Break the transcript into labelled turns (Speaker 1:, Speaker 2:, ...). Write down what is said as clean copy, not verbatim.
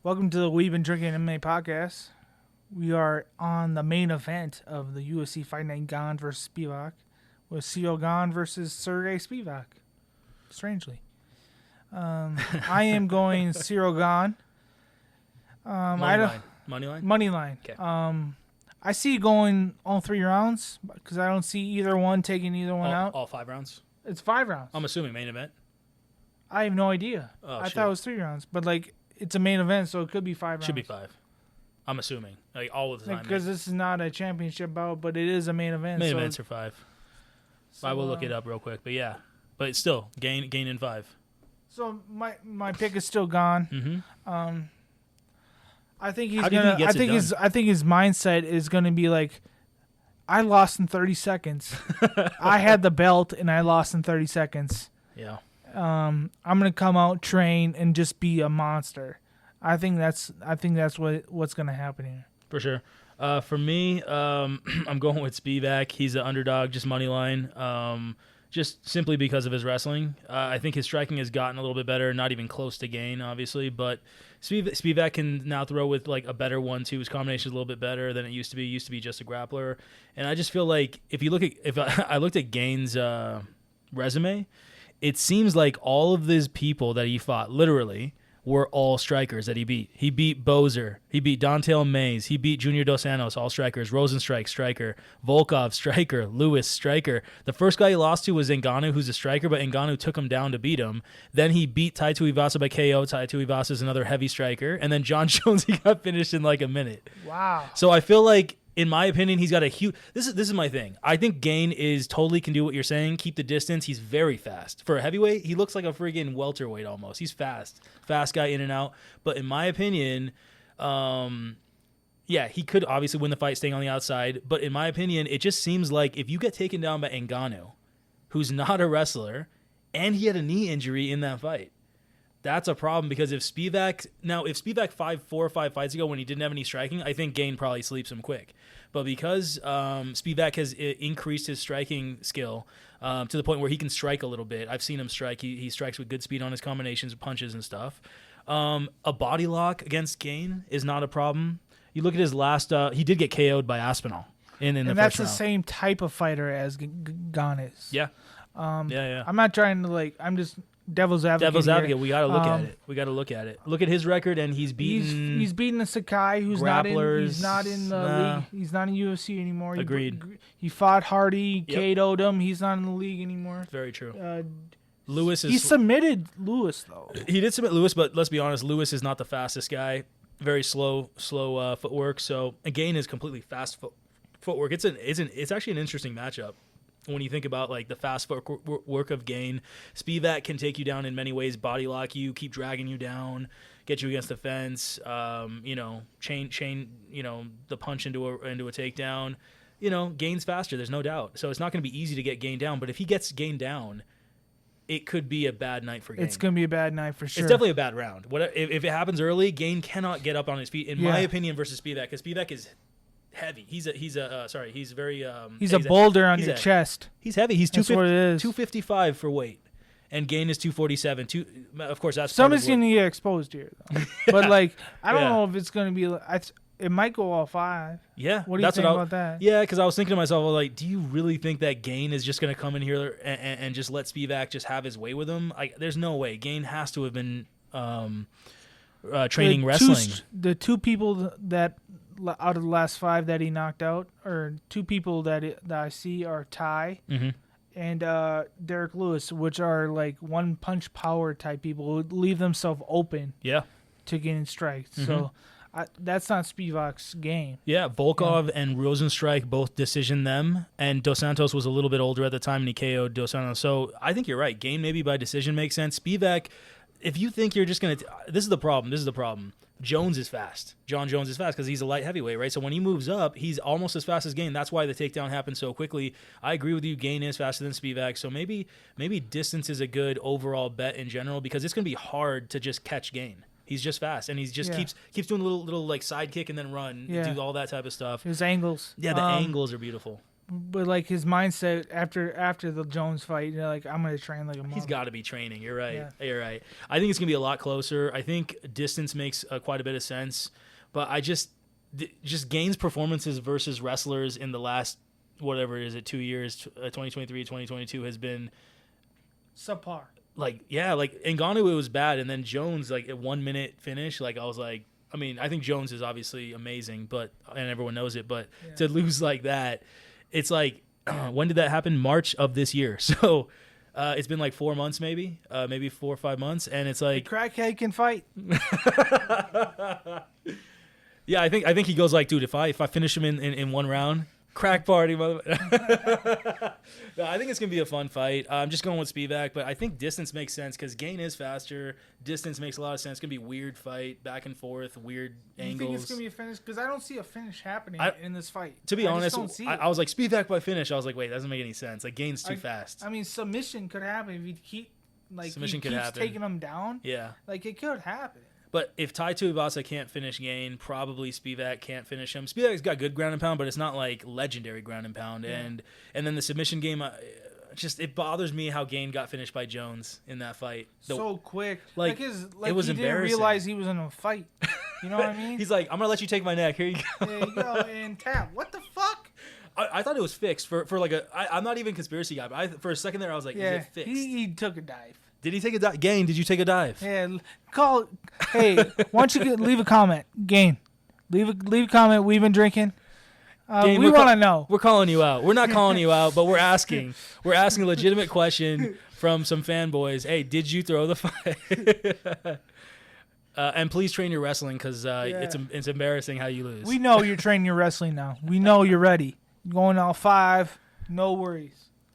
Speaker 1: Welcome to the We've Been Drinking MMA podcast. We are on the main event of the UFC Fight Night Gane versus Spivac with Ciryl Gane versus Serghei Spivac. Strangely. I am going Ciryl Gane.
Speaker 2: Money line?
Speaker 1: Money line.
Speaker 2: Okay.
Speaker 1: I see going all 3 rounds because I don't see either one taking either one out.
Speaker 2: All 5 rounds?
Speaker 1: It's 5 rounds.
Speaker 2: I'm assuming main event.
Speaker 1: I have no idea.
Speaker 2: Oh,
Speaker 1: I
Speaker 2: shit.
Speaker 1: thought it was 3 rounds, but it's a main event, so it could be 5 rounds.
Speaker 2: Should be 5. I'm assuming. All of the time.
Speaker 1: Because this is not a championship bout, but it is a main event.
Speaker 2: Main events are 5.
Speaker 1: So,
Speaker 2: I will look it up real quick, but yeah. But it's still, Gane in 5.
Speaker 1: So my pick is still Gane.
Speaker 2: Mm-hmm.
Speaker 1: I think he's
Speaker 2: How do you think he
Speaker 1: gonna.
Speaker 2: gets it
Speaker 1: I think his mindset is gonna be like, I lost in 30 seconds. I had the belt and I lost in 30 seconds.
Speaker 2: Yeah.
Speaker 1: I'm gonna come out, train, and just be a monster. I think that's what's gonna happen here.
Speaker 2: For sure. For me, I'm going with Spivac. He's an underdog, just money line. Just simply because of his wrestling. I think his striking has gotten a little bit better, not even close to Gane, obviously, but Spivac can now throw with a better 1-2. His combination is a little bit better than it used to be. He used to be just a grappler. And I just feel like if I looked at Gane's resume, it seems like all of these people that he fought, literally, were all strikers that he beat. He beat Bozer. He beat Dontel Mays. He beat Junior Dos Santos, all strikers. Rosenstrike, striker. Volkov, striker. Lewis, striker. The first guy he lost to was Ngannou, who's a striker, but Ngannou took him down to beat him. Then he beat Tai Tuivasa by KO. Tai Tuivasa is another heavy striker. And then John Jones, he got finished in a minute.
Speaker 1: Wow.
Speaker 2: So I feel like, in my opinion, he's got a huge... This is my thing. I think Gane can do what you're saying, keep the distance. He's very fast. For a heavyweight, he looks like a friggin' welterweight almost. He's fast. Fast guy in and out. But in my opinion, he could obviously win the fight staying on the outside. But in my opinion, it just seems like if you get taken down by Ngannou, who's not a wrestler, and he had a knee injury in that fight, that's a problem because if Spivac 4 or 5 fights ago when he didn't have any striking, I think Gane probably sleeps him quick. But because Spivac has increased his striking skill to the point where he can strike a little bit, I've seen him strike. He strikes with good speed on his combinations, punches and stuff. A body lock against Gane is not a problem. You look at his last, he did get KO'd by Aspinall in the first round.
Speaker 1: And that's the same type of fighter as Gane is.
Speaker 2: Yeah.
Speaker 1: I'm not trying to I'm just devil's advocate.
Speaker 2: Here. We got to look at it. Look at his record, and he's beaten.
Speaker 1: He's beaten a Sakai who's
Speaker 2: grapplers.
Speaker 1: He's not in the league. He's not in UFC anymore.
Speaker 2: Agreed.
Speaker 1: He fought Hardy,
Speaker 2: Yep.
Speaker 1: KO'd him. He's not in the league anymore.
Speaker 2: Very true.
Speaker 1: Lewis is. He submitted Lewis though.
Speaker 2: He did submit Lewis, but let's be honest, Lewis is not the fastest guy. Very slow footwork. So Gane is completely fast footwork. It's actually an interesting matchup. When you think about the fast work of Gane, Spivac can take you down in many ways, body lock you, keep dragging you down, get you against the fence, chain the punch into a takedown. Gane's faster, there's no doubt. So it's not going to be easy to get Gane down, but if he gets Gane down, it could be a bad night for Gane.
Speaker 1: It's going to be a bad night for sure.
Speaker 2: It's definitely a bad round. If it happens early, Gane cannot get up on his feet, in my opinion, versus Spivac, because Spivac is heavy. He's a
Speaker 1: boulder on your chest.
Speaker 2: He's heavy. He's
Speaker 1: That's what it is.
Speaker 2: 255 for weight, and Gane is 247. Of course, that's
Speaker 1: somebody's going to get exposed here, though. But I don't know if it's going to be. It might go all 5.
Speaker 2: Yeah,
Speaker 1: what do you think about that?
Speaker 2: Yeah, because I was thinking to myself, do you really think that Gane is just going to come in here and just let Spivac just have his way with him? There's no way. Gane has to have been training wrestling.
Speaker 1: The 2 people that out of the last 5 that he knocked out, or 2 people that I see are Ty and Derek Lewis, which are one punch power type people who leave themselves open to getting strikes. So that's not Spivac's game.
Speaker 2: Yeah, Volkov and Rosenstrike both decisioned them, and Dos Santos was a little bit older at the time, and he KO'd Dos Santos. So I think you're right. Gane maybe by decision makes sense. Spivac, if you think you're just going to... This is the problem. Jones is fast. John Jones is fast because he's a light heavyweight, right? So when he moves up, he's almost as fast as Gane. That's why the takedown happened so quickly. I agree with you. Gane is faster than Spivac. So maybe keeps is a good overall bet in general because it's going to be hard to just catch Gane. He's just fast, and he's just keeps doing a little side kick and then run, do all that type of stuff.
Speaker 1: His angles.
Speaker 2: Yeah, the angles are beautiful.
Speaker 1: But like his mindset after the Jones fight, like I'm gonna train like a mother.
Speaker 2: He's got to be training. You're right.
Speaker 1: Yeah.
Speaker 2: You're right. I think it's gonna be a lot closer. I think distance makes quite a bit of sense, but I just Gane's performances versus wrestlers in the last whatever is it 2 years, 2023, 2022 has been
Speaker 1: subpar.
Speaker 2: Like Ngannou it was bad, and then Jones like a 1 minute finish. Like I was like, I mean, I think Jones is obviously amazing, and everyone knows it, but to lose like that, it's like when did that happen? March of this year. So it's been like 4 months, maybe 4 or 5 months, and it's like
Speaker 1: the crackhead can fight.
Speaker 2: Yeah, I think he goes like, dude, if I finish him in one round, crack party, mother. No, I think it's gonna be a fun fight. I'm just going with Spivac, but I think distance makes sense because Gane is faster. Distance makes a lot of sense. It's gonna be a weird fight, back and forth, weird angles.
Speaker 1: You think it's gonna be a finish? Because I don't see a finish happening in this fight.
Speaker 2: To be honest, I was like Spivac by finish. I was like, wait, that doesn't make any sense. Like Gane's too fast.
Speaker 1: I mean, submission could happen if you keep
Speaker 2: submission
Speaker 1: he keeps taking him down.
Speaker 2: Yeah,
Speaker 1: like it could happen.
Speaker 2: But if Tai Tuivasa can't finish Gane, probably Spivac can't finish him. Spivac's got good ground and pound, but it's not like legendary ground and pound. Yeah. And then the submission game, it bothers me how Gane got finished by Jones in that fight.
Speaker 1: So quick.
Speaker 2: Like
Speaker 1: it was
Speaker 2: he
Speaker 1: didn't
Speaker 2: embarrassing.
Speaker 1: realize he was in a fight. You know what I mean?
Speaker 2: He's like, I'm going to let you take my neck. Here you go.
Speaker 1: There you go. And tap. What the fuck?
Speaker 2: I thought it was fixed for like I'm not even a conspiracy guy, but for a second there I was like, is it fixed?
Speaker 1: He took a dive.
Speaker 2: Did he take a dive? Gane, did you take a dive?
Speaker 1: Yeah, hey, why don't you leave a comment? Gane, leave a comment. We've been drinking.
Speaker 2: Gane,
Speaker 1: we want to know.
Speaker 2: We're calling you out. We're not calling you out, but we're asking. We're asking a legitimate question from some fanboys. Hey, did you throw the fight? And please train your wrestling because it's embarrassing how you lose.
Speaker 1: We know you're training your wrestling now. We know you're ready. You're going all 5. No worries.